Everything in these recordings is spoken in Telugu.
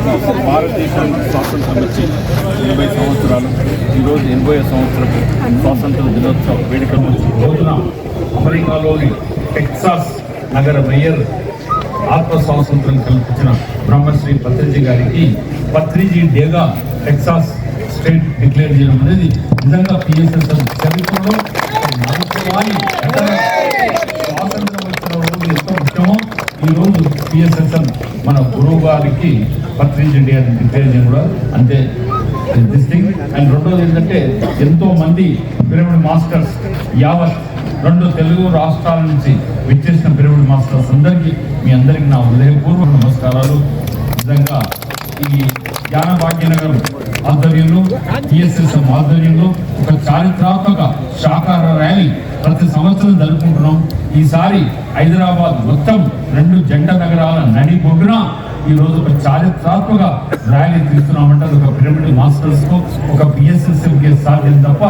భారతదేశానికి స్వాతంత్రం వచ్చి 80 సంవత్సరాలు. ఈరోజు 80వ సంవత్సరం స్వాతంత్ర దినోత్సవ వేడుకలు రోజున అమెరికాలోని టెక్సాస్ నగర మేయర్ ఆత్మ స్వాతంత్రం కల్పించిన బ్రహ్మశ్రీ పత్రిజీ గారికి పత్రిజీ డేగా టెక్సాస్ స్టేట్ డిక్లేర్ చేయడం అనేది నిజంగా పిఎస్ఎస్ఎం చరిత్రలో స్వాతంత్రం వచ్చిన రోజు ఎంతో ముఖ్యమో ఈరోజు పిఎస్ఎస్ఎం మన గురువు గారికి పత్రిజీ డే అని డిక్లేర్ చేయడం కూడా అంతే థింగ్. అండ్ రెండోది ఏంటంటే ఎంతో మంది పిరమిడ్ మాస్టర్స్ యావత్ 2 తెలుగు రాష్ట్రాల నుంచి విచ్చేసిన పిరమిడ్ మాస్టర్స్ అందరికీ మీ అందరికీ నా హృదయపూర్వక నమస్కారాలు. నిజంగా ఈ జ్ఞాన భాగ్యనగర్ ఆధ్వర్యంలో పిఎస్ఎస్ఎం ఆధ్వర్యంలో ఒక చారిత్రాత్మక శాకాహార ర్యాలీ ప్రతి సంవత్సరం జరుపుకుంటున్నాం. ఈసారి హైదరాబాద్ మొత్తం 2 జంట నగరాల నడిబొడ్డున ఈరోజు ఒక చారిత్రాత్మక ర్యాలీ తీస్తున్నామంటే అది ఒక పిరమిడ్ మాస్టర్స్ కు ఒక పిఎస్ఎస్ఎంకి సాధ్యం తప్ప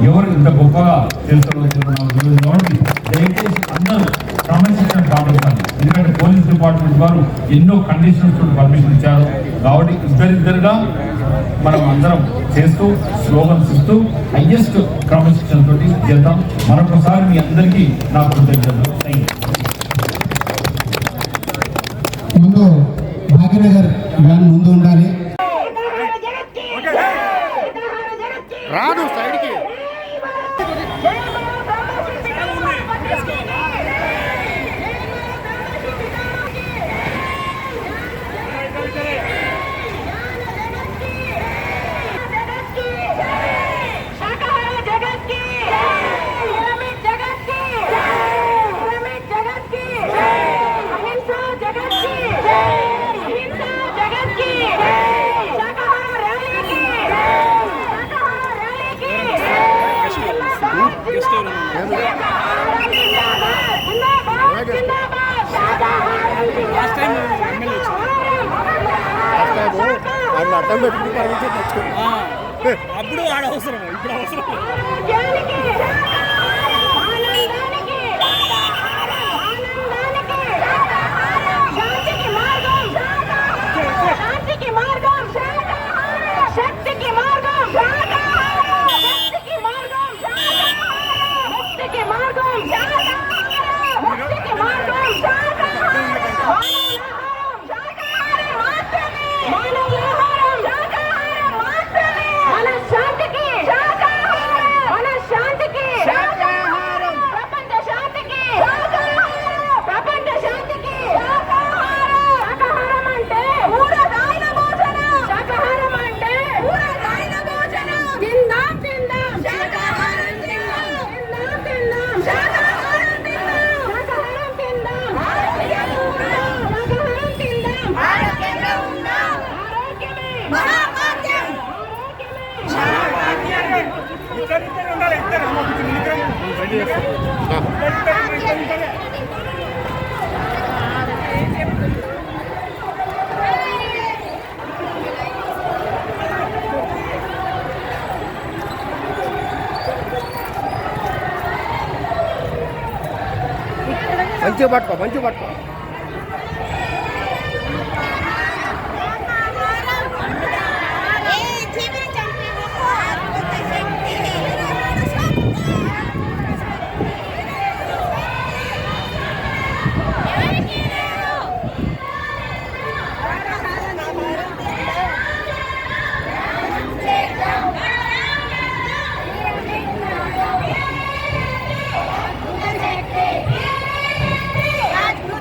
ఎవరు ఇంత గొప్పగా తెలుసుకోవచ్చు. దయచేసి అందరూ క్రమశిక్షణ పాటించాలి. ఎందుకంటే పోలీస్ డిపార్ట్మెంట్ వారు ఎన్నో కండిషన్స్ పర్మిషన్ ఇచ్చారు కాబట్టి ఇద్దరిద్దరుగా మనం అందరం చేస్తూ స్లోగన్స్ ఇస్తూ హైయెస్ట్ క్రమశిక్షణ తోటి చేద్దాం. మరొకసారి మీ అందరికీ నా కృతజ్ఞతలు. ముందు భాగ్యనగర్ వ్యాన్ ముందు ఉండాలి. రాదు సైడ్కి అర్థం పెట్టుకుని పర్మిషన్ తెచ్చుకో. అప్పుడు వాడు అవసరం, ఇప్పుడు అవసరం. మంచిగా పట్టుకో, మంచిగా పట్టుకో.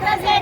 That's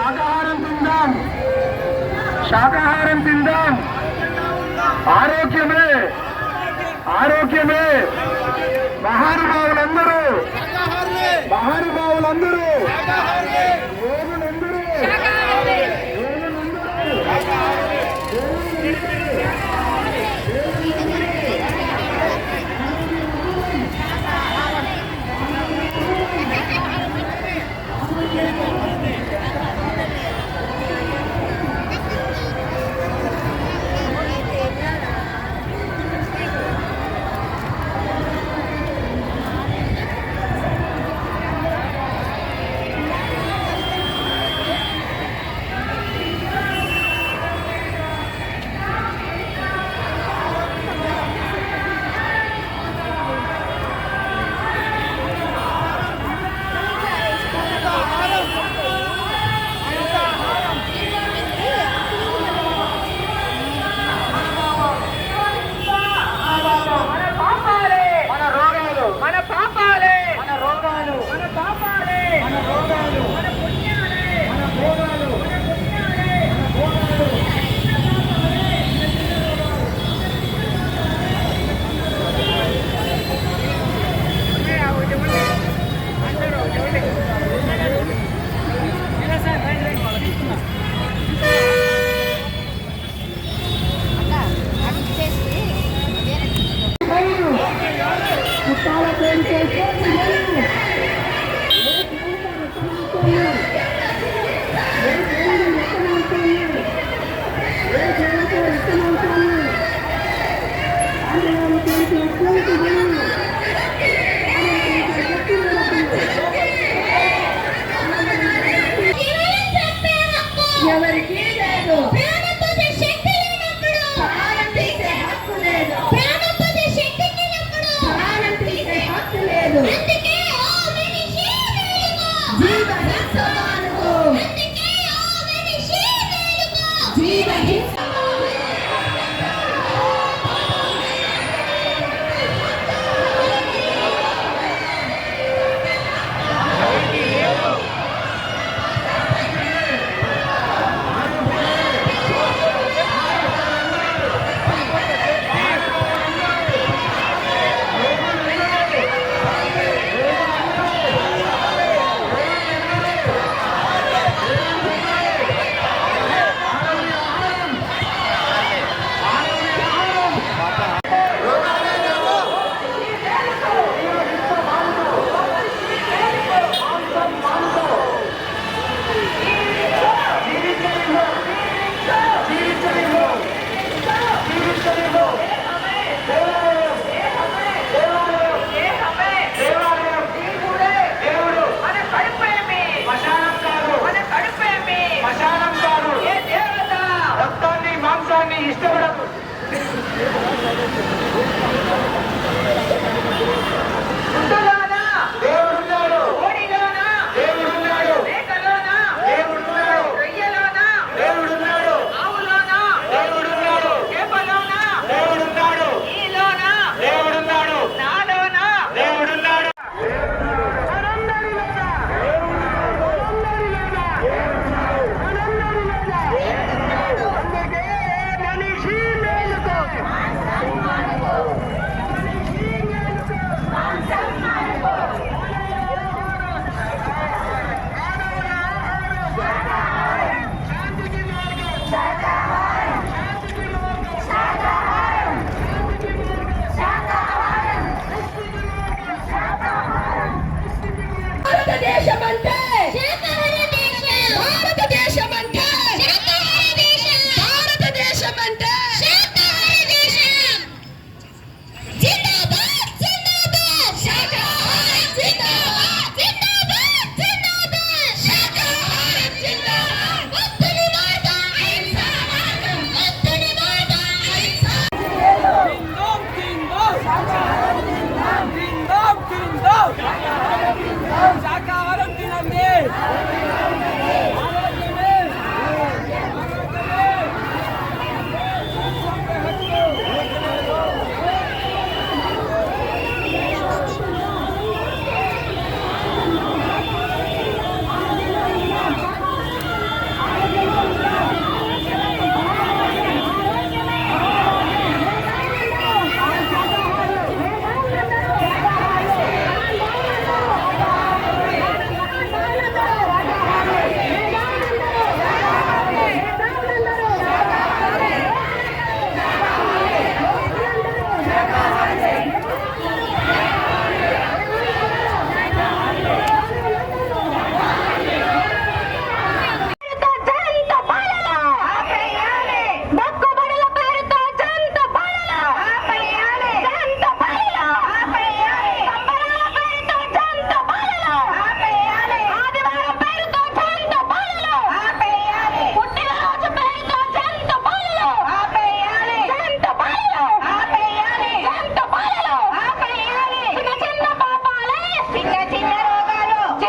శాకాహారం తిందాం, శాకాహారం తిందాం. ఆరోగ్యమే ఆరోగ్యమే. మహానుభావులందరూ మహానుభావులందరూ యోగులందరూ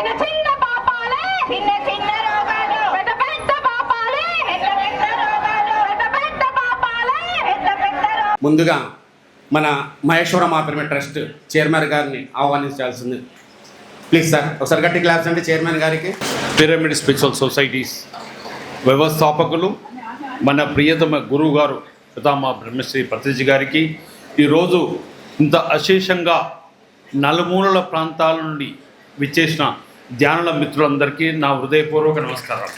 చిన్న చిన్న పాపాలే చిన్న చిన్న రోగాలు, పెద్ద పెద్ద పాపాలే పెద్ద పెద్ద రోగాలు, పెద్ద పెద్ద పాపాలే పెద్ద పెద్ద రోగాలు. ముందుగా మన మహేశ్వర మాత్రమే ట్రస్ట్ చైర్మన్ గారిని ఆహ్వానించాల్సింది. ప్లీజ్ సార్ ఒకసారి గట్టి క్లాప్స్ అంటే చైర్మన్ గారికి. పిరమిడ్ స్పిరిచువల్ సొసైటీస్ వ్యవస్థాపకులు మన ప్రియతమ గురువు గారు పితామహ బ్రహ్మశ్రీ పత్రిజీ గారికి ఈరోజు ఇంత అశేషంగా నలుమూలల ప్రాంతాల నుండి విచ్చేసిన ధ్యానుల మిత్రులందరికీ నా హృదయపూర్వక నమస్కారాలు.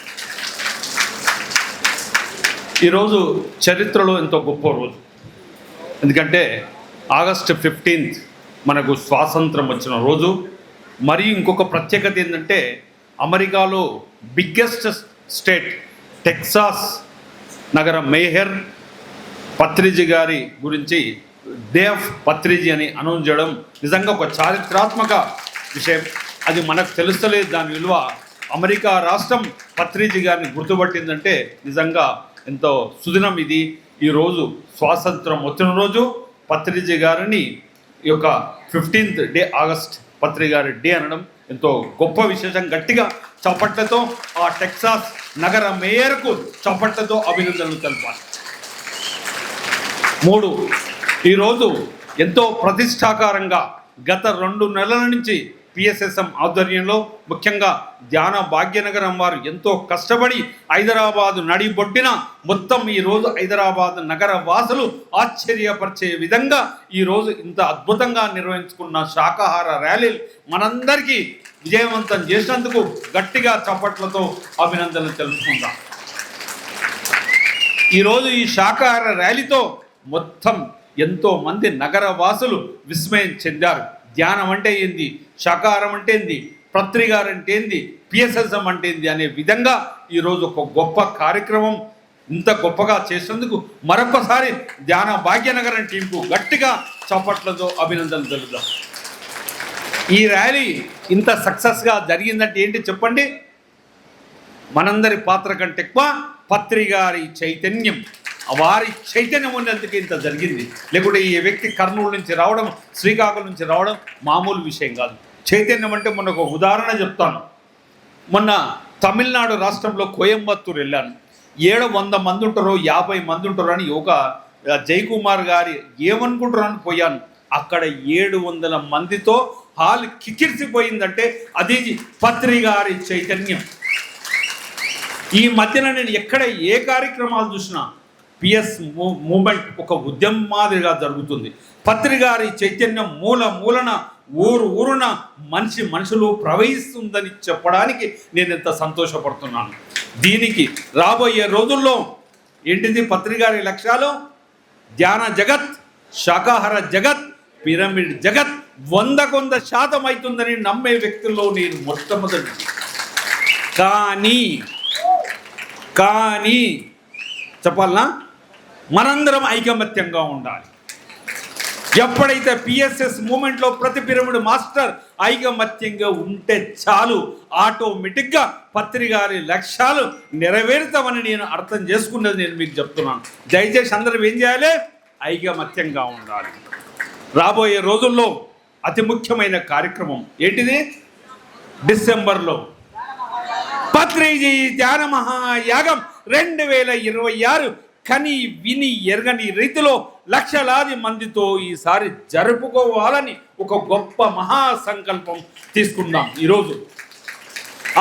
ఈరోజు చరిత్రలో ఎంతో గొప్ప రోజు. ఎందుకంటే ఆగస్టు 15 మనకు స్వాతంత్రం వచ్చిన రోజు. మరియు ఇంకొక ప్రత్యేకత ఏంటంటే అమెరికాలో బిగ్గెస్ట్ స్టేట్ టెక్సాస్ నగర మేయర్ పత్రిజీ గారి గురించి డే ఆఫ్ పత్రిజీ అని అనౌన్స్ చేయడం నిజంగా ఒక చారిత్రాత్మక విషయం. అది మనకు తెలుస్తలేదు దాని విలువ. అమెరికా రాష్ట్రం పత్రిజీ గారిని గుర్తుపట్టిందంటే నిజంగా ఎంతో సుదినం ఇది. ఈరోజు స్వాతంత్రం వచ్చిన రోజు పత్రిజీ గారిని ఈ యొక్క 15th డే ఆగస్ట్ పత్రిజీ గారి డే అనడం ఎంతో గొప్ప విశేషం. గట్టిగా చప్పట్లతో ఆ టెక్సాస్ నగర మేయర్కు చప్పట్లతో అభినందనలు తెలపాలి. 3 ఈరోజు ఎంతో ప్రతిష్టాకారంగా గత 2 నెలల నుంచి పిఎస్ఎస్ఎం ఆధ్వర్యంలో ముఖ్యంగా ధ్యాన భాగ్యనగరం వారు ఎంతో కష్టపడి హైదరాబాదు నడిబొడ్డిన మొత్తం ఈరోజు హైదరాబాద్ నగర వాసులు ఆశ్చర్యపరిచే విధంగా ఈరోజు ఇంత అద్భుతంగా నిర్వహించుకున్న శాకాహార ర్యాలీలు మనందరికీ విజయవంతం చేసినందుకు గట్టిగా చప్పట్లతో అభినందనలు తెలుపుకుందాం. ఈరోజు ఈ శాకాహార ర్యాలీతో మొత్తం ఎంతో మంది నగర వాసులు విస్మయం చెందారు. ధ్యానం అంటే ఏంది, శాకాహారం అంటే ఏంది, పత్రిగారు అంటే ఏంది, పిఎస్ఎస్ఎం అంటే ఏంది అనే విధంగా ఈరోజు ఒక గొప్ప కార్యక్రమం ఇంత గొప్పగా చేసినందుకు మరొకసారి ధ్యాన భాగ్యనగరం టీంకు గట్టిగా చప్పట్లతో అభినందనలు తెలుపుదాం. ఈ ర్యాలీ ఇంత సక్సెస్గా జరిగిందంటే ఏంటి చెప్పండి? మనందరి పాత్ర కంటే ఎక్కువ పత్రిగారి చైతన్యం, వారి చైతన్యం ఉన్నందుకు ఇంత జరిగింది. లేకుంటే ఈ వ్యక్తి కర్నూలు నుంచి రావడం, శ్రీకాకుళం నుంచి రావడం మామూలు విషయం కాదు. చైతన్యం అంటే మొన్న ఒక ఉదాహరణ చెప్తాను. మొన్న తమిళనాడు రాష్ట్రంలో కోయంబత్తూరు వెళ్ళాను. 700 మంది ఉంటారో 50 మంది ఉంటారో అని ఒక జయకుమార్ గారి ఏమనుకుంటారో అని పోయాను. అక్కడ 700 మందితో హాల్ కిక్కిరిసిపోయిందంటే అది పత్రిగారి చైతన్యం. ఈ మధ్యన నేను ఎక్కడ ఏ కార్యక్రమాలు చూసినా పిఎస్ మూమెంట్ ఒక ఉద్యమం మాదిరిగా జరుగుతుంది. పత్రిగారి చైతన్యం మూలన ఊరున మనుషులు ప్రవహిస్తుందని చెప్పడానికి నేను ఎంత సంతోషపడుతున్నాను. దీనికి రాబోయే రోజుల్లో ఏంటిది పత్రిగారి లక్ష్యాలు? ధ్యాన జగత్, శాకాహార జగత్, పిరమిడ్ జగత్ 100% అవుతుందని నమ్మే వ్యక్తుల్లో నేను మొట్టమొదటి. కానీ చెప్పాలనా, మనందరం ఐకమత్యంగా ఉండాలి. ఎప్పుడైతే పిఎస్ఎస్ మూమెంట్లో ప్రతి పిరమిడ్ మాస్టర్ ఐకమత్యంగా ఉంటే చాలు, ఆటోమేటిక్గా పత్రిగారి లక్ష్యాలు నెరవేరుతామని నేను అర్థం చేసుకున్నది నేను మీకు చెప్తున్నాను. దయచేసి అందరం ఏం చేయాలి? ఐకమత్యంగా ఉండాలి. రాబోయే రోజుల్లో అతి ముఖ్యమైన కార్యక్రమం ఏంటిది? డిసెంబర్లో పత్రిజీ ధ్యాన మహాయాగం 2026 కని విని ఎరగని రీతిలో లక్షలాది మందితో ఈసారి జరుపుకోవాలని ఒక గొప్ప మహాసంకల్పం తీసుకున్నాం. ఈరోజు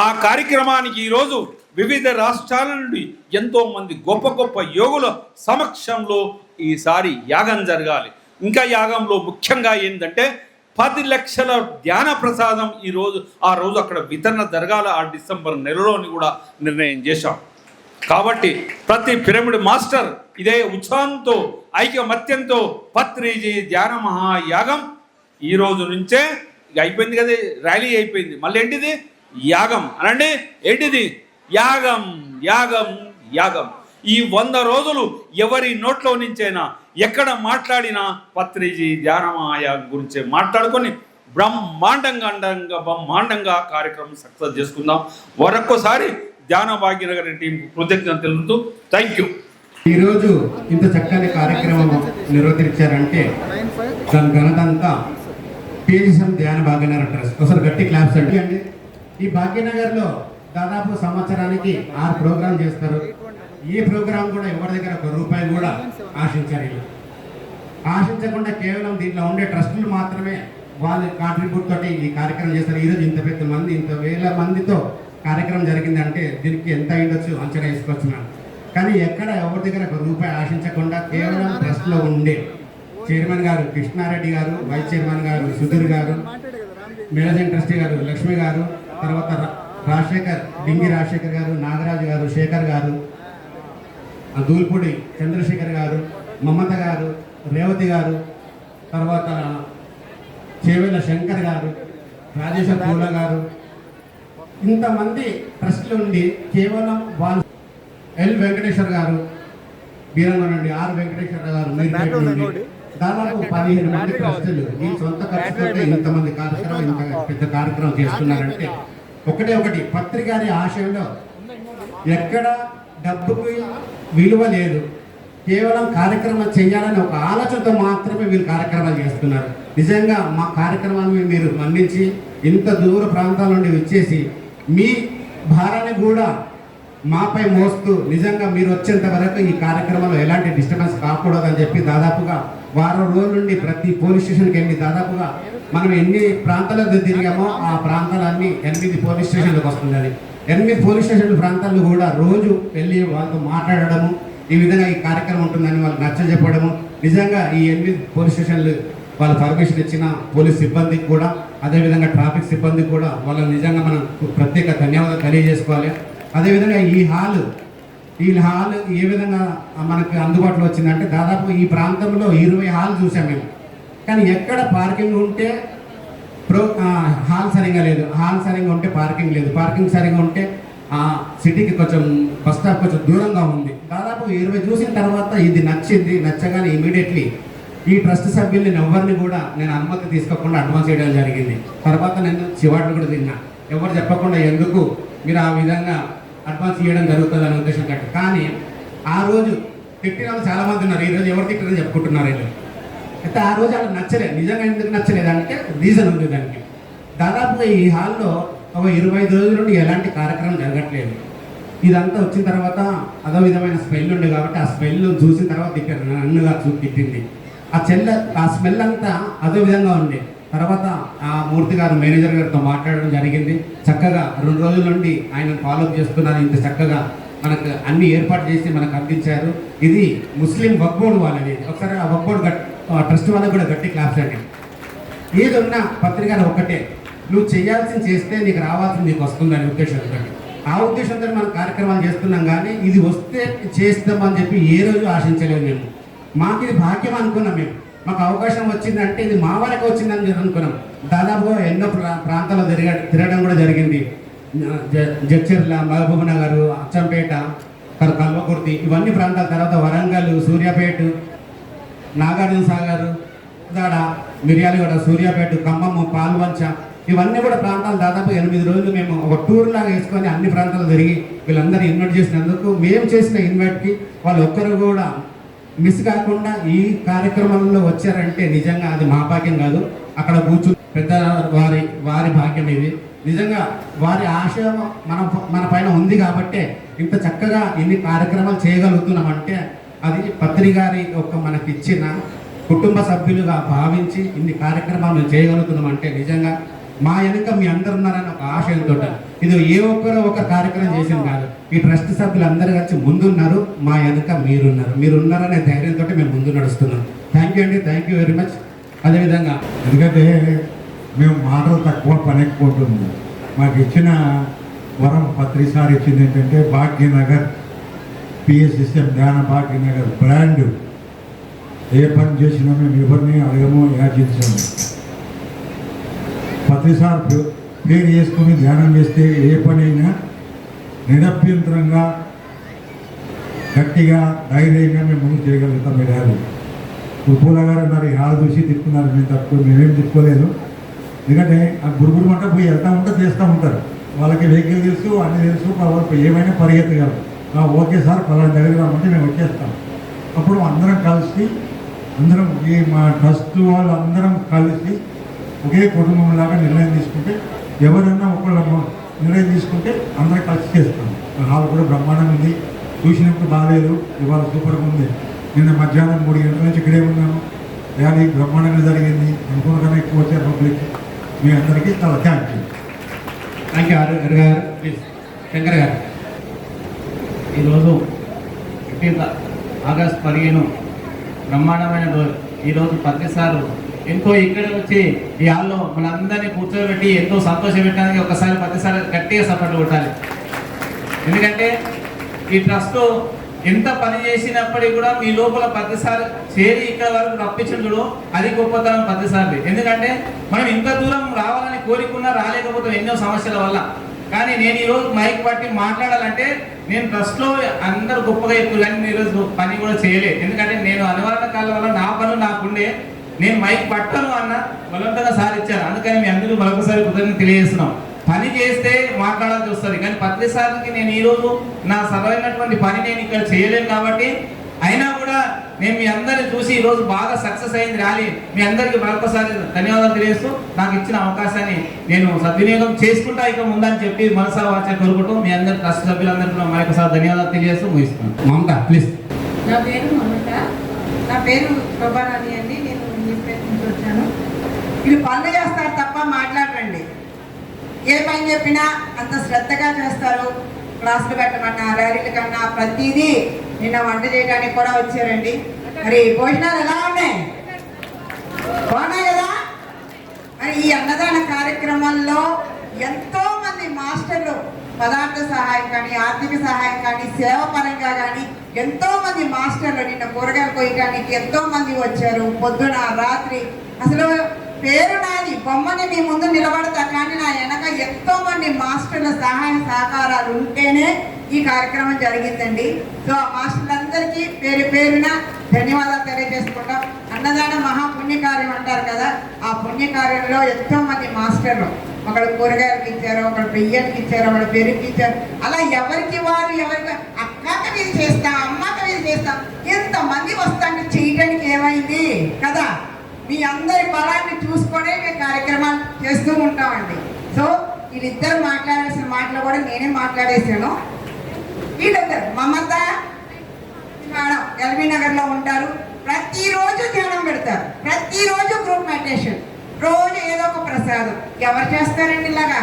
ఆ కార్యక్రమానికి ఈరోజు వివిధ రాష్ట్రాల నుండి ఎంతోమంది గొప్ప గొప్ప యోగుల సమక్షంలో ఈసారి యాగం జరగాలి. ఇంకా యాగంలో ముఖ్యంగా ఏంటంటే 10 లక్షల ధ్యాన ప్రసాదం ఆ రోజు అక్కడ వితరణ జరగాల. ఆ డిసెంబర్ నెలలోని కూడా నిర్ణయం చేశాం. కాబట్టి ప్రతి పిరమిడ్ మాస్టర్ ఇదే ఉత్సాహంతో ఐకమత్యంతో పత్రిజీ ధ్యాన మహాయాగం ఈ రోజు నుంచే అయిపోయింది కదా, ర్యాలీ అయిపోయింది, మళ్ళీ ఏంటిది యాగం అనండి. ఏంటిది యాగం? యాగం యాగం ఈ 100 రోజులు ఎవరి నోట్లో నుంచైనా ఎక్కడ పత్రిజీ ధ్యాన మహాయాగం గురించి మాట్లాడుకొని బ్రహ్మాండంగా కార్యక్రమం సక్సెస్ చేసుకుందాం. మరొక్కసారి ధ్యాన భాగ్యనగర్ టీం కృతజ్ఞతలు తెలుపుతూ థ్యాంక్ యూ. ఈరోజు ఇంత చక్కని కార్యక్రమం నిర్వర్తించారంటే దాని ఘనతంతా పిఎస్ఎస్ఎం ధ్యాన భాగ్యనగర్ ట్రస్ట్. ఒకసారి గట్టి క్లాప్స్ అండి. ఈ భాగ్యనగర్లో దాదాపు సంవత్సరానికి 6 ప్రోగ్రాం చేస్తారు. ఈ ప్రోగ్రాం కూడా ఎవరి దగ్గర ₹1 కూడా ఆశించారు. వీళ్ళు ఆశించకుండా కేవలం దీంట్లో ఉండే ట్రస్టులు మాత్రమే వాళ్ళ కాంట్రిబ్యూట్ తోటి ఈ కార్యక్రమం చేస్తారు. ఈరోజు ఇంత పెద్ద మంది, ఇంత వేల మందితో కార్యక్రమం జరిగిందంటే దీనికి ఎంత అయ్యొచ్చు అంచనా వేసుకోవచ్చు మనం. కానీ ఎక్కడ ఎవరి దగ్గర ₹1 ఆశించకుండా కేవలం ట్రస్ట్లో ఉండే చైర్మన్ గారు కృష్ణారెడ్డి గారు, వైస్ చైర్మన్ గారు సుధీర్ గారు, మేనేజింగ్ ట్రస్టీ గారు లక్ష్మి గారు, తర్వాత డింగి రాజశేఖర్ గారు, నాగరాజు గారు, శేఖర్ గారు, దూల్పూడి చంద్రశేఖర్ గారు, మమత గారు, రేవతి గారు, తర్వాత చేవేళ్ళ శంకర్ గారు, రాజేశ్వర పూల గారు, ఇంతమంది ట్రస్టులు ఉండి కేవలం వాళ్ళు ఎల్ వెంకటేశ్వర గారు బీరంగం నుండి, ఆర్ వెంకటేశ్వర గారు మీర్పేట నుండి, దాదాపు 15 మంది ట్రస్టులు ఈ సొంత ఖర్చుతో ఇంతమంది కార్యక్రమం, ఇంత పెద్ద కార్యక్రమం చేస్తున్నారంటే ఒకటి పత్రికారి ఆశయంలో ఎక్కడ డబ్బుకి విలువ లేదు, కేవలం కార్యక్రమం చేయాలని ఒక ఆలోచనతో మాత్రమే వీళ్ళు కార్యక్రమాలు చేస్తున్నారు. నిజంగా మా కార్యక్రమాన్ని మీరు మన్నించి ఇంత దూర ప్రాంతాల నుండి వచ్చేసి మీ భారాన్ని కూడా మాపై మోస్తూ నిజంగా మీరు వచ్చేంత వరకు ఈ కార్యక్రమంలో ఎలాంటి డిస్టర్బెన్స్ కాకూడదని చెప్పి దాదాపుగా వారం రోజుల నుండి ప్రతి పోలీస్ స్టేషన్కి వెళ్ళి దాదాపుగా మనం ఎన్ని ప్రాంతాలకు తిరిగామో ఆ ప్రాంతాలన్నీ 8 పోలీస్ స్టేషన్లకు వస్తుంది. అది 8 పోలీస్ స్టేషన్ ప్రాంతాల్లో కూడా రోజు వెళ్ళి వాళ్ళతో మాట్లాడడము, ఈ విధంగా ఈ కార్యక్రమం ఉంటుందని వాళ్ళు నచ్చజెప్పడము. నిజంగా ఈ 8 పోలీస్ స్టేషన్లు వాళ్ళు పర్మిషన్ ఇచ్చిన పోలీస్ సిబ్బందికి కూడా, అదేవిధంగా ట్రాఫిక్ సిబ్బందికి కూడా వాళ్ళని నిజంగా మనం ప్రత్యేక ధన్యవాదాలు తెలియజేసుకోవాలి. అదేవిధంగా ఈ హాల్ ఏ విధంగా మనకు అందుబాటులో వచ్చిందంటే దాదాపు ఈ ప్రాంతంలో 20 హాల్ చూసాం మేము. కానీ ఎక్కడ పార్కింగ్ ఉంటే హాల్ సరిగా లేదు, హాల్ సరిగా ఉంటే పార్కింగ్ లేదు, పార్కింగ్ సరిగా ఉంటే సిటీకి కొంచెం బస్ స్టాప్ కొంచెం దూరంగా ఉంది. దాదాపు 20 చూసిన తర్వాత ఇది నచ్చింది. నచ్చగానే ఇమీడియట్లీ ఈ ట్రస్ట్ సభ్యుల్ని ఎవరిని కూడా నేను అనుమతి తీసుకోకుండా అడ్వాన్స్ చేయడం జరిగింది. తర్వాత నేను చివాట్లు కూడా తిన్నా, ఎవరు చెప్పకుండా ఎందుకు మీరు ఆ విధంగా అడ్వాన్స్ ఇవ్వడం జరుగుతుంది అనే ఉద్దేశం కట్టు. కానీ ఆ రోజు తిట్టిన వాళ్ళు చాలామంది ఉన్నారు, ఈరోజు ఎవరు తిట్టారని చెప్పుకుంటున్నారు. వీళ్ళు అయితే ఆ రోజు వాళ్ళకి నచ్చలేదు. నిజంగా ఎందుకు నచ్చలేదు అంటే రీజన్ ఉంది దానికి. దాదాపుగా ఈ హాల్లో ఒక 25 రోజుల నుండి ఎలాంటి కార్యక్రమం జరగట్లేదు. ఇదంతా వచ్చిన తర్వాత అదో విధమైన స్మెల్ ఉంది కాబట్టి ఆ స్మెల్ చూసిన తర్వాత తిట్టారు, నన్నుగా తిట్టింది. ఆ స్మెల్ అంతా అదో విధంగా ఉంది. తర్వాత ఆ మూర్తి గారు మేనేజర్ గారితో మాట్లాడడం జరిగింది. చక్కగా 2 రోజుల నుండి ఆయన ఫాలోఅప్ చేస్తున్నారు. ఇంత చక్కగా మనకు అన్ని ఏర్పాటు చేసి మనకు అందించారు. ఇది ముస్లిం వక్ఫ్ బోర్డు వాళ్ళది. ఒకసారి ఆ వక్ఫ్ బోర్డు ట్రస్ట్ వాళ్ళకి కూడా గట్టి క్లాప్స్ అండి. ఏది ఉన్నా పత్రికలు ఒక్కటే, నువ్వు చేయాల్సింది చేస్తే నీకు రావాల్సింది నీకు వస్తుందని ఉద్దేశంతో, ఆ ఉద్దేశంతో మనం కార్యక్రమాలు చేస్తున్నాం. కానీ ఇది వస్తే చేస్తామని చెప్పి ఏ రోజు ఆశించలేదు మేము. మాకు ఇది భాగ్యం అనుకున్నాం. మేము మాకు అవకాశం వచ్చిందంటే ఇది మా వరకు వచ్చిందని అనుకున్నాం. దాదాపుగా ఎన్నో ప్రాంతాల్లో తిరగడం కూడా జరిగింది. జడ్చర్ల, మహబూబ్ నగర్, అచ్చంపేట, కల్వకుర్తి, ఇవన్నీ ప్రాంతాల తర్వాత వరంగల్, సూర్యాపేట, నాగార్జున సాగర్, దాడ, మిర్యాలగూడ, సూర్యాపేట, ఖమ్మం, పాల్వంచ, ఇవన్నీ కూడా ప్రాంతాలు దాదాపు 8 రోజులు మేము ఒక టూర్ లాగా వేసుకొని అన్ని ప్రాంతాలు తిరిగి వీళ్ళందరూ ఇన్వైట్ చేసినందుకు, మేము చేసిన ఇన్వైట్కి వాళ్ళు ఒక్కరు కూడా మిస్ కాకుండా ఈ కార్యక్రమంలో వచ్చారంటే నిజంగా అది మా భాగ్యం కాదు, అక్కడ కూర్చుని పెద్ద వారి భాగ్యం ఇది. నిజంగా వారి ఆశ మన పైన ఉంది కాబట్టే ఇంత చక్కగా ఇన్ని కార్యక్రమాలు చేయగలుగుతున్నామంటే అది పత్రికారి మనకి ఇచ్చిన కుటుంబ సభ్యులుగా భావించి ఇన్ని కార్యక్రమాలు మేము చేయగలుగుతున్నామంటే నిజంగా మా వెనుక మీ అందరు ఉన్నారని ఒక ఆశయంతో. ఇది ఏ ఒక్కరో ఒక కార్యక్రమం చేసింది కాదు, ఈ ట్రస్ట్ సభ్యులు అందరూ కలిసి ముందున్నారు, మా వెనుక మీరున్నారనే ధైర్యంతో మేము ముందు నడుస్తున్నాం. థ్యాంక్ యూ అండి, థ్యాంక్ యూ వెరీ మచ్. అదేవిధంగా ఎందుకంటే మేము మాటలు తక్కువ పని ఎక్కువ ఉంటుంది. మాకు ఇచ్చిన వరం పత్రిసారి ఇచ్చింది ఏంటంటే భాగ్యనగర్ పిఎస్ఎస్ఎం జ్ఞాన భాగ్యనగర్ బ్రాండ్. ఏ పని చేసినా మేము ఎవరిని అడగము, యాచించాము. పత్రిసారి పేరు చేసుకుని ధ్యానం చేస్తే ఏ పని అయినా నిరభ్యంతరంగా గట్టిగా ధైర్యంగా మేము ముందు చేయగలుగుతాం. మీరు అది పూల గారు అన్నారు, ఈ హాల్ చూసి తిప్పుకున్నారు, మేము తక్కువ మేమేం తిప్పుకోలేదు. ఎందుకంటే ఆ గురుగురు మంట పోయి వెళ్తూ ఉంటారు, చేస్తూ ఉంటారు. వాళ్ళకి వెహికల్ తెలుసు, అన్నీ తెలుసు, వాళ్ళకి ఏమైనా పరిగెత్తగలరు. ఓకే సార్ పలానా దగ్గర రామంటే మేము వచ్చేస్తాం. అప్పుడు అందరం కలిసి ఈ మా ట్రస్ట్ వాళ్ళు అందరం కలిసి ఒకే కుటుంబంలాగా నిర్ణయం తీసుకుంటే ఎవరన్నా ఒకళ్ళ నిర్ణయం తీసుకుంటే అందరం కలిసి చేస్తాం. హాల్ కూడా బ్రహ్మాండంగా ఉంది, చూసినప్పుడు బాగాలేదు, ఇవాళ సూపర్గా ఉంది. నిన్న మధ్యాహ్నం 3 గంటల నుంచి ఇక్కడే ఉన్నాము, ర్యాలీ బ్రహ్మాండంగా జరిగింది, అనుకున్న కన్నా ఎక్కువ వచ్చారు పబ్లిక్. మీ అందరికీ చాలా thank you. Thank you Hari గారు. ప్లీజ్ శంకర్ గారు. ఈరోజు 15 ఆగస్టు 15 బ్రహ్మాండమైన రోజు. ఈరోజు ప్రతిసారి ఎంతో ఇక్కడ వచ్చి ఈ హాల్లో మనందరినీ కూర్చోబెట్టి ఎంతో సంతోషపెట్టడానికి ఒకసారి ప్రతిసారి గట్టిగా సపోర్ట్ కొట్టాలి. ఎందుకంటే ఈ ట్రస్ట్ ఎంత పని చేసినప్పటికీ కూడా మీ లోపల ప్రతిసారి చేరి ఇక్కడ వరకు రప్పించడు, అది గొప్పతనం ప్రతిసారి. ఎందుకంటే మనం ఇంత దూరం రావాలని కోరికున్నా రాలేకపోతాం ఎన్నో సమస్యల వల్ల. కానీ నేను ఈరోజు మైక్ పట్టి మాట్లాడాలంటే నేను ట్రస్ట్లో అందరూ గొప్పగా ఎక్కువ, కానీ ఈరోజు పని కూడా చేయలేదు. ఎందుకంటే నేను అనివార్య కాలం వల్ల నా పనులు నాకుండే, నేను మైక్ పట్టను అన్న బలవంతంగా సార్ ఇచ్చారు. అందుకని మీ అందరూ మరొకసారి కృతజ్ఞత తెలియజేస్తున్నాం. పని చేస్తే మాట్లాడాల్సి వస్తుంది, కానీ ప్రతిసారికి నేను ఈరోజు నా సరైనటువంటి పని నేను ఇక్కడ చేయలేను. కాబట్టి అయినా కూడా నేను మీ అందరిని చూసి ఈరోజు బాగా సక్సెస్ అయింది ర్యాలీ. మీ అందరికీ మరొకసారి ధన్యవాదాలు తెలియజేస్తూ నాకు ఇచ్చిన అవకాశాన్ని నేను సద్వినియోగం చేసుకుంటా ఇక ముందని చెప్పి మనసా వాచ కోరుకుంటూ మీ అందరి ట్రస్ట్ సభ్యులందరికీ మరొకసారి ధన్యవాదాలు తెలియజేస్తూ ముగిస్తున్నాను. మమత ప్లీజ్. నా పేరు మమత. నా పేరు శోభారాణి అండి. నేను ఇంగ్లీష్ నుంచి వచ్చాను. వీళ్ళు పనులు చేస్తారు తప్ప మాట్లాడరండి. ఏ పని చెప్పినా అంత శ్రద్ధగా చేస్తారు. క్లాసులు పెట్టమన్నా ర్యాలీల కన్నా ప్రతిదీ. నిన్న వంట చేయడానికి కూడా వచ్చారండి. మరి భోజనాలు ఎలా ఉన్నాయి? బాగున్నాయి కదా. మరి ఈ అన్నదాన కార్యక్రమంలో ఎంతో మంది మాస్టర్లు పదార్థ సహాయం కానీ, ఆర్థిక సహాయం కానీ, సేవ పరంగా కానీ ఎంతో మంది మాస్టర్లు నిన్న కూరగాయలు కొయ్యడానికి ఎంతో మంది వచ్చారు. పొద్దున రాత్రి అసలు పేరు నాది, బొమ్మని మీ ముందు నిలబడతా, కానీ నా వెనక ఎంతో మంది మాస్టర్ల సహాయ సహకారాలు ఉంటేనే ఈ కార్యక్రమం జరిగిందండి. సో ఆ మాస్టర్లందరికీ పేరు పేరున ధన్యవాదాలు తెలియజేసుకుంటాం. అన్నదాన మహాపుణ్యకార్యం అంటారు కదా, ఆ పుణ్యకార్యంలో ఎంతో మంది మాస్టర్లు ఒకళ్ళు కూరగాయలకి ఇచ్చారు, ఒకళ్ళు బియ్యానికి ఇచ్చారు, ఒకళ్ళు పెరుగుకి ఇచ్చారు. అలా ఎవరికి వారు ఎవరికి అక్కకి ఇది చేస్తాం, అమ్మకి ఇది చేస్తాం, ఎంతమంది వస్తాంటే చేయడానికి ఏమైంది కదా. మీ అందరి బలాన్ని చూసుకొని మేము కార్యక్రమాలు చేస్తూ ఉంటామండి. సో వీళ్ళిద్దరు మాట్లాడాల్సిన మాటలు కూడా నేనే మాట్లాడేసాను. వీళ్ళిద్దరు మమత మేడం ఎల్బీ నగర్లో ఉంటారు. ప్రతిరోజు ధ్యానం పెడతారు, ప్రతిరోజు గ్రూప్ మెడిటేషన్, రోజు ఏదో ఒక ప్రసాదం. ఎవరు చేస్తారండి ఇలాగా?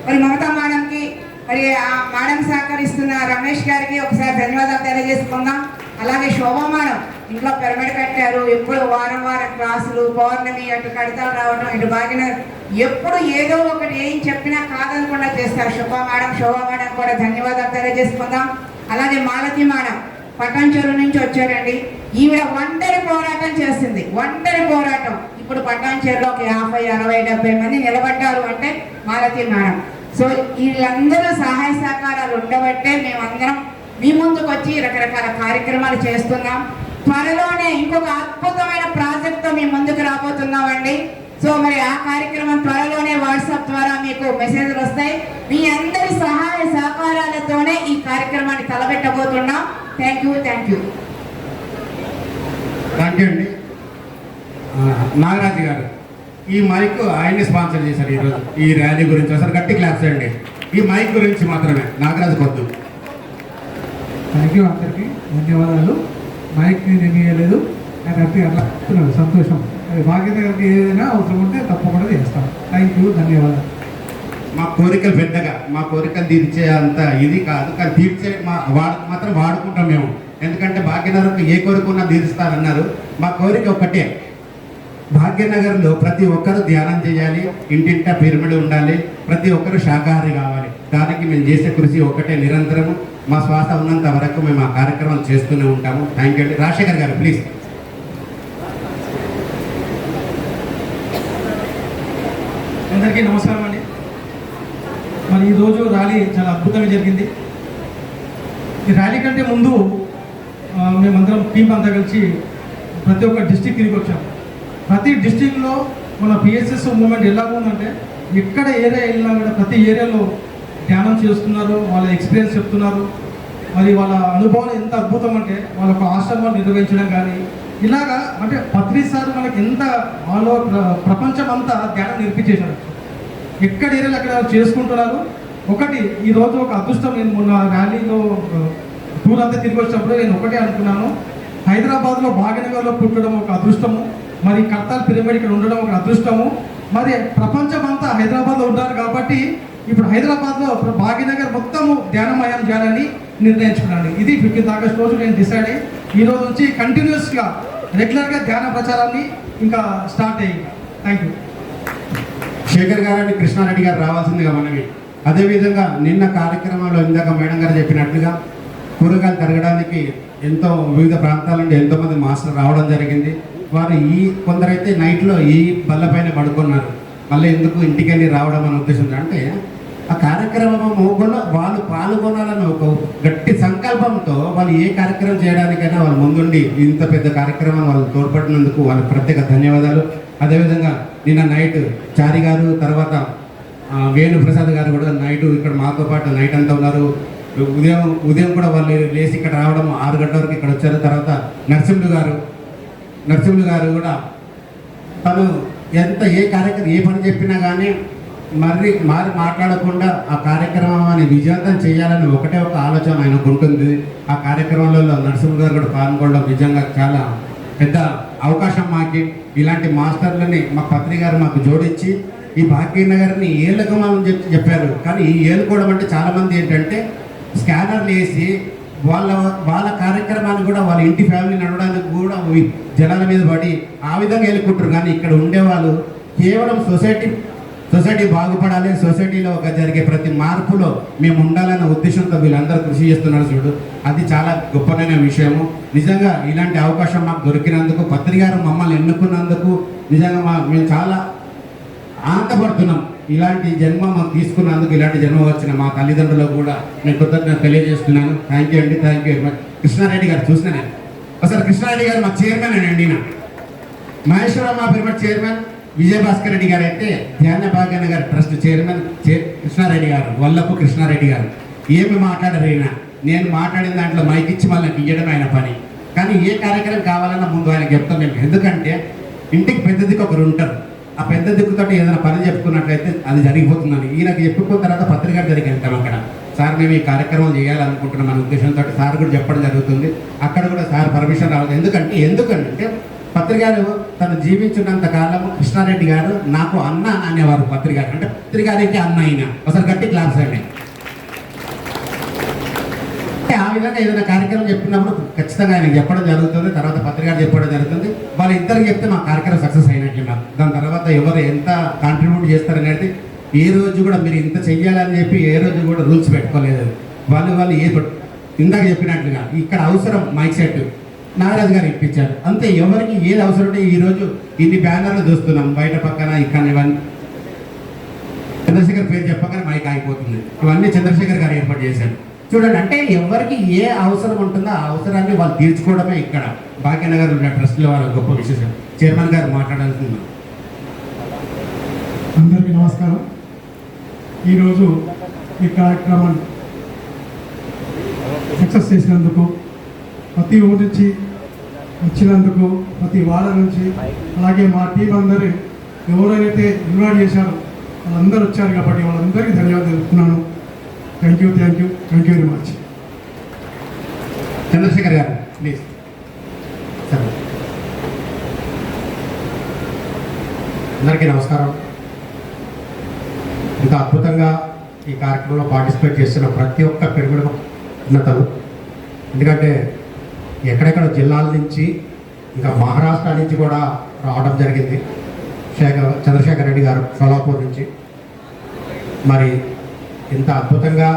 మరి మమతా మేడంకి, మరి ఆ మేడం సహకరిస్తున్న రమేష్ గారికి ఒకసారి ధన్యవాదాలు తెలియజేసుకుందాం. అలాగే శోభా మేడం ఇంట్లో పిరమిడ్ కట్టారు. ఎప్పుడు వారం వారం క్లాసులు, పౌర్ణమి అటు కడతాలు రావడం, ఇటు భాగ్యనగర్ ఎప్పుడు ఏదో ఒకటి ఏం చెప్పినా కాదనకుండా చేస్తారు శోభా మేడం కూడా ధన్యవాదాలు తెలియజేసుకుందాం. అలాగే మాలతి మేడం పటాన్చెరు నుంచి వచ్చారండి. ఈవిడ ఒంటరి పోరాటం చేసింది, ఒంటరి పోరాటం. ఇప్పుడు పటాన్చెరులో ఒక 50, 60, 70 మంది నిలబడ్డారు అంటే మాలతి మేడం. సో వీళ్ళందరూ సహాయ సహకారాలు ఉండబట్టే మేమందరం మీ ముందుకు వచ్చి రకరకాల కార్యక్రమాలు చేస్తున్నాం. త్వరలోనే ఇంకొక అద్భుతమైన ప్రాజెక్ట్తో మీ ముందుకు రాబోతున్నామండి. సో మరి ఆ కార్యక్రమం త్వరలోనే వాట్సాప్ ద్వారా మీకు మెసేజ్లు వస్తాయి. మీ అందరి సహాయ సహకారాలతోనే ఈ కార్యక్రమాన్ని తలబెట్టబోతున్నాం. Thank you. థ్యాంక్ యూ అండి. నాగరాజు గారు ఈ మైక్ ఆయన్ని స్పాన్సర్ చేశారు ఈరోజు ఈ ర్యాలీ గురించి. అసలు గట్టి క్లాప్స్ అండి. ఈ మైక్ గురించి మాత్రమే నాగరాజు కొద్దు. థ్యాంక్ యూ అందరికీ ధన్యవాదాలు. మైక్ నేను ఇవ్వలేదు, నాకు అట్లా చెప్తున్నాను, సంతోషం. భాగ్యనగర్కి ఏదైనా అవసరం ఉంటే తప్పకుండా చేస్తాం. థ్యాంక్ యూ, ధన్యవాదాలు. మా కోరికలు పెద్దగా, మా కోరికలు తీర్చే అంత ఇది కాదు, కానీ తీర్చే మాత్రం వాడుకుంటాం మేము. ఎందుకంటే భాగ్యనగర్కి ఏ కోరిక ఉన్నా తీరుస్తారన్నారు. మా కోరిక ఒక్కటే, భాగ్యనగర్లో ప్రతి ఒక్కరు ధ్యానం చేయాలి, ఇంటింటా పిరమిడ్ ఉండాలి, ప్రతి ఒక్కరు శాకాహారి కావాలి. దానికి మేము చేసే కృషి ఒకటే, నిరంతరము మా శ్వాస ఉన్నంత వరకు మేము ఆ కార్యక్రమాలు చేస్తూనే ఉంటాము. థ్యాంక్ యూ అండి. రాజశేఖర్ గారు ప్లీజ్. అందరికీ నమస్కారం అండి. మరి ఈరోజు ర్యాలీ చాలా అద్భుతంగా జరిగింది. ఈ ర్యాలీ కంటే ముందు మేమందరం టీం అంతా కలిసి ప్రతి ఒక్క డిస్టిక్ తిరిగి వచ్చాం. ప్రతి డిస్టిక్లో మన పిఎస్ఎస్ మూమెంట్ ఎలా ఉందంటే, ఎక్కడ ఏరియా వెళ్ళినా కూడా ప్రతి ఏరియాలో ధ్యానం చేస్తున్నారు, వాళ్ళ ఎక్స్పీరియన్స్ చెప్తున్నారు. మరి వాళ్ళ అనుభవాలు ఎంత అద్భుతం అంటే, వాళ్ళ ఒక ఆశ్రమాలు నిర్వహించడం కానీ ఇలాగా, అంటే 13 సార్లు మనకి ఎంత ప్రపంచం అంతా ధ్యానం నేర్పించేశారు. ఎక్కడ ఏరియాలు అక్కడ చేసుకుంటున్నారు. ఒకటి ఈరోజు ఒక అదృష్టం, నేను మొన్న ర్యాలీలో టూర్ అంతా తిరిగి వచ్చినప్పుడు నేను ఒకటే అనుకున్నాను, హైదరాబాద్లో భాగ్యనగర్లో పుట్టడం ఒక అదృష్టము, మరి కర్తాల్ పిరమిడ్ ఇక్కడ ఉండడం ఒక అదృష్టము. మరి ప్రపంచం అంతా హైదరాబాద్లో ఉన్నారు కాబట్టి ఇప్పుడు హైదరాబాద్లో భాగ్యనగర్ మొత్తము ధ్యానమయం చేయాలని నిర్ణయించుకున్నాను. ఇది 15th ఆగస్ట్ రోజు నేను డిసైడ్ అయ్యి ఈ రోజు నుంచి కంటిన్యూస్గా రెగ్యులర్గా ధ్యాన ప్రచారాన్ని ఇంకా స్టార్ట్ అయ్యింది. Thank you. శేఖర్ గారని కృష్ణారెడ్డి గారు రావాల్సిందిగా మనవి. అదేవిధంగా నిన్న కార్యక్రమంలో ఇందాక మేడం గారు చెప్పినట్లుగా కూరగాయలు తరగడానికి ఎంతో వివిధ ప్రాంతాల నుండి ఎంతోమంది మాస్టర్ రావడం జరిగింది. వారు కొందరైతే నైట్లో ఈ బల్లపైన పడుకున్నారు. మళ్ళీ ఎందుకు ఇంటికి వెళ్ళి రావడం అనే ఉద్దేశంతో, అంటే ఆ కార్యక్రమము కూడా వాళ్ళు పాల్గొనాలని ఒక గట్టి సంకల్పంతో వాళ్ళు ఏ కార్యక్రమం చేయడానికైనా వాళ్ళు ముందుండి ఇంత పెద్ద కార్యక్రమం వాళ్ళు తోడ్పడినందుకు వాళ్ళకి ప్రత్యేక ధన్యవాదాలు. అదేవిధంగా నిన్న నైట్ చారి గారు, తర్వాత వేణుప్రసాద్ గారు కూడా నైట్ ఇక్కడ మాతో పాటు నైట్ అంతా ఉన్నారు. ఉదయం కూడా వాళ్ళు లేచి ఇక్కడ రావడం 6 గంటల వరకు ఇక్కడ వచ్చారు. తర్వాత నరసింహులు గారు కూడా తను ఏ పని చెప్పినా కానీ మారి మాట్లాడకుండా ఆ కార్యక్రమాన్ని విజయవంతం చేయాలని ఒకటే ఒక ఆలోచన ఆయనకు ఉంటుంది. ఆ కార్యక్రమంలో నరసింహులు గారు కూడా పాల్గొనడం నిజంగా చాలా పెద్ద అవకాశం. మాకి ఇలాంటి మాస్టర్లని మా పత్రిక గారు మాకు జోడించి ఈ భాగ్యనగర్ని ఏలుకోమని చెప్పారు. కానీ ఈ ఏలుకోవడం అంటే చాలామంది ఏంటంటే స్కానర్లు వేసి వాళ్ళ కార్యక్రమాన్ని కూడా వాళ్ళ ఇంటి ఫ్యామిలీ నడవడానికి కూడా జనాల మీద పడి ఆ విధంగా ఏలుకుంటారు. కానీ ఇక్కడ ఉండేవాళ్ళు కేవలం సొసైటీ బాగుపడాలి, సొసైటీలో జరిగే ప్రతి మార్పులో మేము ఉండాలన్న ఉద్దేశంతో వీళ్ళందరూ కృషి చేస్తున్నారు చూడు, అది చాలా గొప్పనైన విషయము. నిజంగా ఇలాంటి అవకాశం మాకు దొరికినందుకు, పత్రిక గారు మమ్మల్ని ఎన్నుకున్నందుకు నిజంగా మేము చాలా ఆనందపడుతున్నాం. ఇలాంటి జన్మ మాకు తీసుకున్నందుకు, ఇలాంటి జన్మ వచ్చిన మా తల్లిదండ్రులకు కూడా నేను కృతజ్ఞత తెలియజేస్తున్నాను. థ్యాంక్ యూ అండి, thank you very much. Krishna Reddy గారు చూసిన నేను ఒకసారి కృష్ణారెడ్డి గారు మా చైర్మన్ అండి. మహేశ్వరమ్మ పిరమిడ్ చైర్మన్ విజయభాస్కర్ రెడ్డి గారు అయితే ధ్యాన భాగ్యనగర్ ట్రస్ట్ చైర్మన్ కృష్ణారెడ్డి గారు, వల్లపు కృష్ణారెడ్డి గారు. ఏమి మాట్లాడరైనా నేను మాట్లాడిన దాంట్లో మైక్ ఇచ్చి మళ్ళీ ఇయ్యడం ఆయన పని. కానీ ఏ కార్యక్రమం కావాలన్నా ముందు ఆయనకు చెప్తాం మేము. ఎందుకంటే ఇంటికి పెద్ద దిక్కు ఒకరు ఉంటారు, ఆ పెద్ద దిక్కుతో ఏదైనా పని చెప్పుకున్నట్లయితే అది జరిగిపోతుందని ఈయనకు చెప్పుకున్న తర్వాత పత్రిక జరిగి వెళ్తాం. అక్కడ సార్ మేము ఈ కార్యక్రమం చేయాలనుకుంటున్నాం అనే ఉద్దేశంతో సార్ కూడా చెప్పడం జరుగుతుంది. అక్కడ కూడా సార్ పర్మిషన్ రావాలి. ఎందుకంటే పత్రిక గారు తను జీవించినంత కాలం కృష్ణారెడ్డి గారు నాకు అన్న అనేవారు. పత్రిక గారు అంటే పత్రిక గారికి అన్న అయినా ఒకసారి గట్టి క్లాస్ అండి. ఆ విధంగా ఏదైనా కార్యక్రమం చెప్పినప్పుడు ఖచ్చితంగా ఆయన చెప్పడం జరుగుతుంది, తర్వాత పత్రిక చెప్పడం జరుగుతుంది. వాళ్ళు ఇద్దరికి చెప్తే మా కార్యక్రమం సక్సెస్ అయినట్లున్నారు. దాని తర్వాత ఎవరు ఎంత కాంట్రిబ్యూట్ చేస్తారనేది ఏ రోజు కూడా మీరు ఇంత చెయ్యాలని చెప్పి ఏ రోజు కూడా రూల్స్ పెట్టుకోలేదు. వాళ్ళు ఇందాక చెప్పినట్లుగా ఇక్కడ అవసరం మైక్ సెట్ నాగరాజు గారు ఇప్పించారు అంతే. ఎవరికి ఏది అవసరం ఉంటే ఈరోజు ఇన్ని బ్యానర్లు చూస్తున్నాం బయట పక్కన ఇక్కడ. ఇవన్నీ చంద్రశేఖర్ పేరు చెప్పగానే మైక్ ఆగిపోతుంది. ఇవన్నీ చంద్రశేఖర్ గారు ఏర్పాటు చేశారు. చూడండి, అంటే ఎవరికి ఏ అవసరం ఉంటుందో ఆ అవసరాన్ని వాళ్ళు తీర్చుకోవడమే ఇక్కడ భాగ్యనగర్ ఉన్న ట్రస్ట్లో వాళ్ళ గొప్ప విశేషం. చైర్మన్ గారు మాట్లాడాల్సింది. అందరికీ నమస్కారం. ఈరోజు ఈ కార్యక్రమాన్ని సక్సెస్ చేసినందుకు, ప్రతి ఊరి నుంచి వచ్చినందుకు, ప్రతి వారం నుంచి, అలాగే మా టీం అందరూ ఎవరైతే ఇన్వైట్ చేశారో వాళ్ళందరూ వచ్చారు కాబట్టి వాళ్ళందరికీ ధన్యవాదాలు తెలుపుతున్నాను. Thank you very much. Chandrasekhar గారు ప్లీజ్. అందరికీ నమస్కారం. ఇంత అద్భుతంగా ఈ కార్యక్రమంలో పార్టిసిపేట్ చేస్తున్న ప్రతి ఒక్క పిరమిడ్ ఉన్నతలు, ఎందుకంటే ఎక్కడెక్కడ జిల్లాల నుంచి ఇంకా మహారాష్ట్ర నుంచి కూడా రావడం జరిగింది. చంద్రశేఖర్ రెడ్డి గారు సోలాపూర్ నుంచి. మరి ఇంత అద్భుతంగా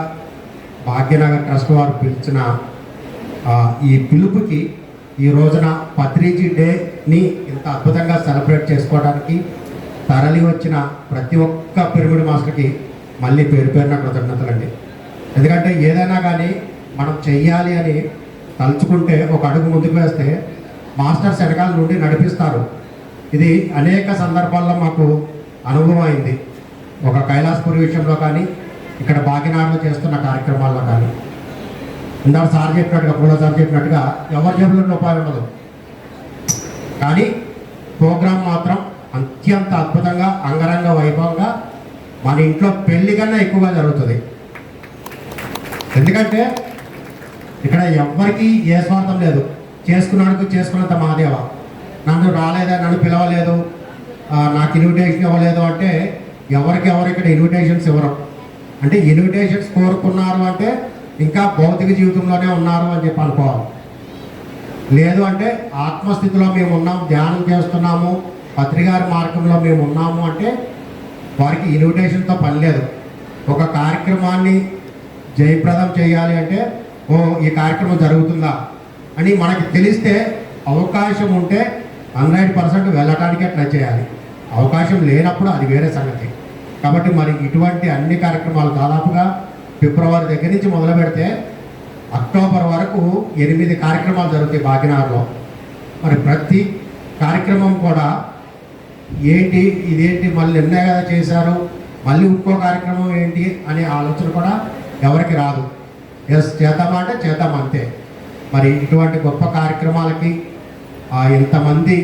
భాగ్యనగర్ ట్రస్ట్ వారు పిలిచిన ఈ పిలుపుకి ఈ రోజున పత్రిజీ డేని ఇంత అద్భుతంగా సెలబ్రేట్ చేసుకోవడానికి తరలి వచ్చిన ప్రతి ఒక్క పిరమిడ్ మాస్టర్కి మళ్ళీ పేరున కృతజ్ఞతలండి. ఎందుకంటే ఏదైనా కానీ మనం చెయ్యాలి అని తలుచుకుంటే ఒక అడుగు ముందుకు వేస్తే మాస్టర్స్ వెనకాల నుండి నడిపిస్తారు. ఇది అనేక సందర్భాల్లో మాకు అనుభవం అయింది. ఒక కైలాసపురి విషయంలో కానీ, ఇక్కడ భాగ్యనగర్లో చేస్తున్న కార్యక్రమాల్లో కానీ. ఇందాక సార్ చెప్పినట్టుగా, పూల సార్ చెప్పినట్టుగా ఎవరి జేబులో రూపాయలు ఉండదు, కానీ ప్రోగ్రాం మాత్రం అత్యంత అద్భుతంగా అంగరంగ వైభవంగా మన ఇంట్లో పెళ్లి కన్నా ఎక్కువగా జరుగుతుంది. ఎందుకంటే ఇక్కడ ఎవ్వరికి ఏ స్వార్థం లేదు. చేసుకున్నానికి చేసుకున్నంత మహాదేవ. నన్ను రాలేదా, నన్ను పిలవలేదు, నాకు ఇన్విటేషన్ ఇవ్వలేదు అంటే ఎవరికి ఇక్కడ ఇన్విటేషన్స్ ఇవ్వరు. అంటే ఇన్విటేషన్స్ కోరుకున్నారు అంటే ఇంకా భౌతిక జీవితంలోనే ఉన్నారు అని చెప్పి అనుకోవాలి. లేదు అంటే ఆత్మస్థితిలో మేము ఉన్నాం, ధ్యానం చేస్తున్నాము, పత్రికారి మార్గంలో మేము ఉన్నాము అంటే వారికి ఇన్విటేషన్తో పని లేదు. ఒక కార్యక్రమాన్ని జయప్రదం చేయాలి అంటే ఈ కార్యక్రమం జరుగుతుందా అని మనకి తెలిస్తే, అవకాశం ఉంటే 100% వెళ్ళటానికే ట్రై చేయాలి. అవకాశం లేనప్పుడు అది వేరే సంగతి. కాబట్టి మరి ఇటువంటి అన్ని కార్యక్రమాలు దాదాపుగా ఫిబ్రవరి దగ్గర నుంచి మొదలు పెడితే అక్టోబర్ వరకు 8 కార్యక్రమాలు జరుగుతాయి భాగ్యనగర్లో. మరి ప్రతి కార్యక్రమం కూడా ఇదేంటి మళ్ళీ నిన్నే కదా చేశారు, మళ్ళీ ఇంకో కార్యక్రమం ఏంటి అనే ఆలోచన కూడా ఎవరికి రాదు. చేద్దామా అంటే చేద్దాం అంతే. మరి ఇటువంటి గొప్ప కార్యక్రమాలకి ఇంతమంది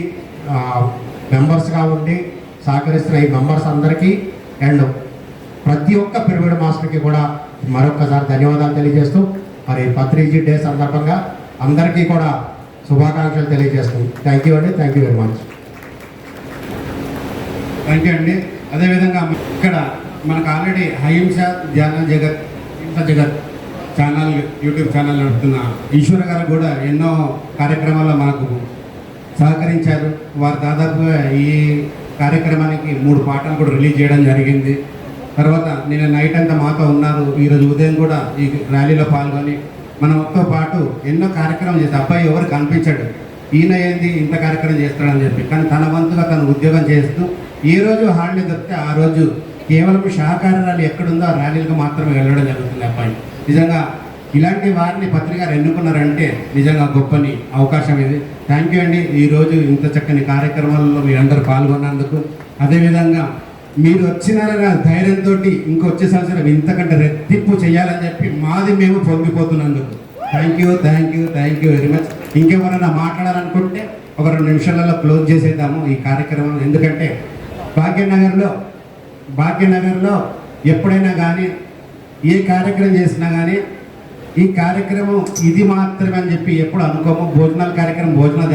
మెంబర్స్గా ఉండి సహకరిస్తున్న ఈ మెంబర్స్ అందరికీ అండ్ ప్రతి ఒక్క పిరమిడ్ మాస్టర్కి కూడా మరొక్కసారి ధన్యవాదాలు తెలియజేస్తూ, మరి పత్రిజీ డే సందర్భంగా అందరికీ కూడా శుభాకాంక్షలు తెలియజేస్తూ థ్యాంక్ యూ అండి. Thank you very much. Thank you అండి. అదేవిధంగా ఇక్కడ మనకు ఆల్రెడీ అహింస ధ్యాన జగత్ ఛానల్, యూట్యూబ్ ఛానల్ నడుపుతున్న ఈశ్వర గారు కూడా ఎన్నో కార్యక్రమాల్లో మనకు సహకరించారు. వారు దాదాపుగా ఈ కార్యక్రమానికి 3 పాటలు కూడా రిలీజ్ చేయడం జరిగింది. తర్వాత నిన్న నైట్ అంతా మాతో ఉన్నారు. ఈరోజు ఉదయం కూడా ఈ ర్యాలీలో పాల్గొని మనతో పాటు ఎన్నో కార్యక్రమం చేస్తారు. అబ్బాయి ఎవరు కనిపించాడు, ఈయన ఏంది ఇంత కార్యక్రమం చేస్తాడని చెప్పి, కానీ తన వంతుగా తను ఉద్యోగం చేస్తూ ఏ రోజు హాలిడే దొరికితే ఆ రోజు కేవలం సహకార ర్యాలీ ఎక్కడుందో ఆ ర్యాలీలకు మాత్రమే వెళ్ళడం జరుగుతుంది. అబ్బాయి నిజంగా ఇలాంటి వారిని పత్రికారు ఎన్నుకున్నారంటే నిజంగా గొప్పని అవకాశం ఇది. థ్యాంక్ యూ అండి. ఈరోజు ఇంత చక్కని కార్యక్రమాల్లో మీరందరూ పాల్గొన్నందుకు, అదేవిధంగా మీరు వచ్చిన ధైర్యంతో ఇంకొచ్చే సంవత్సరం ఇంతకంటే రెట్టింపు చేయాలని చెప్పి మాది మేము పొంగిపోతున్నందుకు థ్యాంక్ యూ వెరీ మచ్. ఇంకెవరైనా మాట్లాడాలనుకుంటే ఒక 2 నిమిషాలలో క్లోజ్ చేసేద్దాము ఈ కార్యక్రమం. ఎందుకంటే భాగ్యనగర్లో ఎప్పుడైనా కానీ ఏ కార్యక్రమం చేసినా కానీ ఈ కార్యక్రమం ఇది మాత్రమే అని చెప్పి ఎప్పుడు అనుకోము. భోజనాలు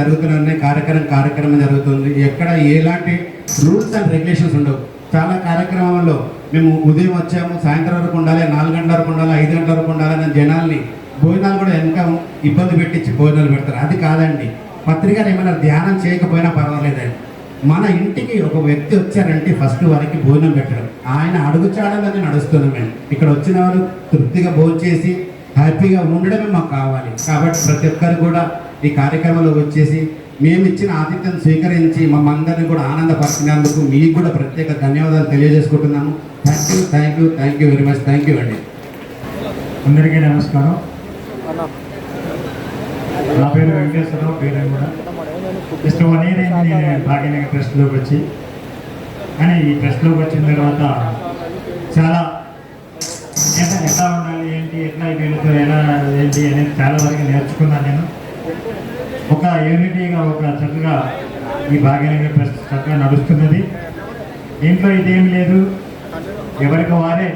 జరుగుతున్నాయి, కార్యక్రమం జరుగుతుంది. ఎక్కడ ఎలాంటి రూల్స్ అండ్ రెగ్యులేషన్స్ ఉండవు. చాలా కార్యక్రమంలో మేము ఉదయం వచ్చాము, సాయంత్రం వరకు ఉండాలి, 4 గంటల వరకు ఉండాలి, 5 గంటల వరకు ఉండాలని జనాల్ని భోజనాలు కూడా వెనక ఇబ్బంది పెట్టించి భోజనాలు పెడతారు. అది కాదండి. పత్రికలు ఏమైనా ధ్యానం చేయకపోయినా పర్వాలేదండి. మన ఇంటికి ఒక వ్యక్తి వచ్చారంటే ఫస్ట్ వారికి భోజనం పెట్టడం, ఆయన అడుగుచాడలని నడుస్తున్నాం. మేము ఇక్కడ వచ్చిన వారు తృప్తిగా భోజనం చేసి హ్యాపీగా ఉండడమే మాకు కావాలి. కాబట్టి ప్రతి ఒక్కరు కూడా ఈ కార్యక్రమంలో వచ్చేసి మేము ఇచ్చిన ఆతిథ్యం స్వీకరించి మమ్మందరినీ కూడా ఆనందపరిచినందుకు మీకు కూడా ప్రత్యేక ధన్యవాదాలు తెలియజేసుకుంటున్నాము. Thank you very much. Thank you అండి. అందరికీ నమస్కారం. నా పేరు వెంకటేశ్వరరావు. పేరు కూడా జస్ట్ 1 year అయింది నేను భాగ్యనగర్ ట్రస్ట్లోకి వచ్చి. కానీ ఈ ట్రస్ట్లోకి వచ్చిన తర్వాత చాలా ఎట్లా ఉండాలి, ఏంటి, ఎట్లా వీళ్ళతో ఎలా ఏంటి అనేది చాలా వరకు నేర్చుకున్నాను నేను. ఒక యూనిటీగా ఒక చక్కగా ఈ భాగ్యనగర్ ట్రస్ట్ చక్కగా నడుస్తున్నది. దీంట్లో ఇదేం లేదు, ఎవరికి వారే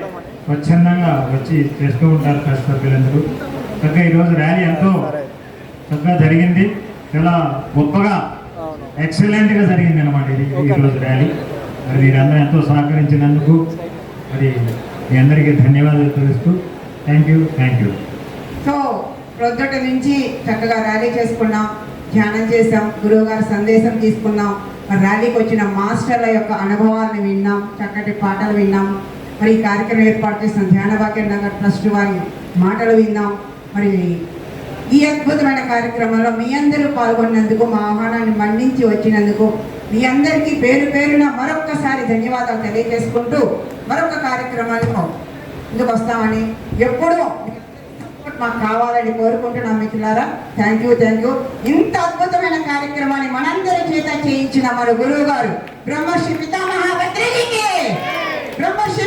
స్వచ్ఛందంగా వచ్చి చేస్తూ ఉంటారు ట్రస్ట్ సభ్యులందరూ. చక్కగా ఈరోజు ర్యాలీ ఎంతో చక్కగా జరిగింది, చాలా గొప్పగా ఎక్సలెంట్గా జరిగింది అన్నమాట ఇది ఈరోజు ర్యాలీ. మరి మీరందరూ ఎంతో సహకరించినందుకు మరి మీ అందరికీ ధన్యవాదాలు తెలుస్తూ థ్యాంక్ యూ. సో ప్రొద్దుట నుంచి చక్కగా ర్యాలీ చేసుకున్నాం, ధ్యానం చేసాం, గురువు గారి సందేశం తీసుకున్నాం. మరి ర్యాలీకి వచ్చిన మాస్టర్ల యొక్క అనుభవాలను విన్నాం, చక్కటి పాటలు విన్నాం. మరి ఈ కార్యక్రమం ఏర్పాటు చేసిన ధ్యాన భాగ్యనగర్ ట్రస్ట్ వారి మాటలు విన్నాం. మరి ఈ అద్భుతమైన కార్యక్రమంలో మీ అందరూ పాల్గొన్నందుకు, మా ఆహ్వానాన్ని మన్నించి వచ్చినందుకు మీ అందరికీ పేరున మరొక్కసారి ధన్యవాదాలు తెలియజేసుకుంటూ మరొక కార్యక్రమానికి ముందుకు వస్తామని ఎప్పుడూ మాకు కావాలని కోరుకుంటున్నాం. మిత్రులారా థ్యాంక్ యూ. ఇంత అద్భుతమైన కార్యక్రమాన్ని మనందరి చేత చేయించిన మన గురువు గారు బ్రహ్మర్షి పితామహ పత్రిజీకి, బ్రహ్మర్షి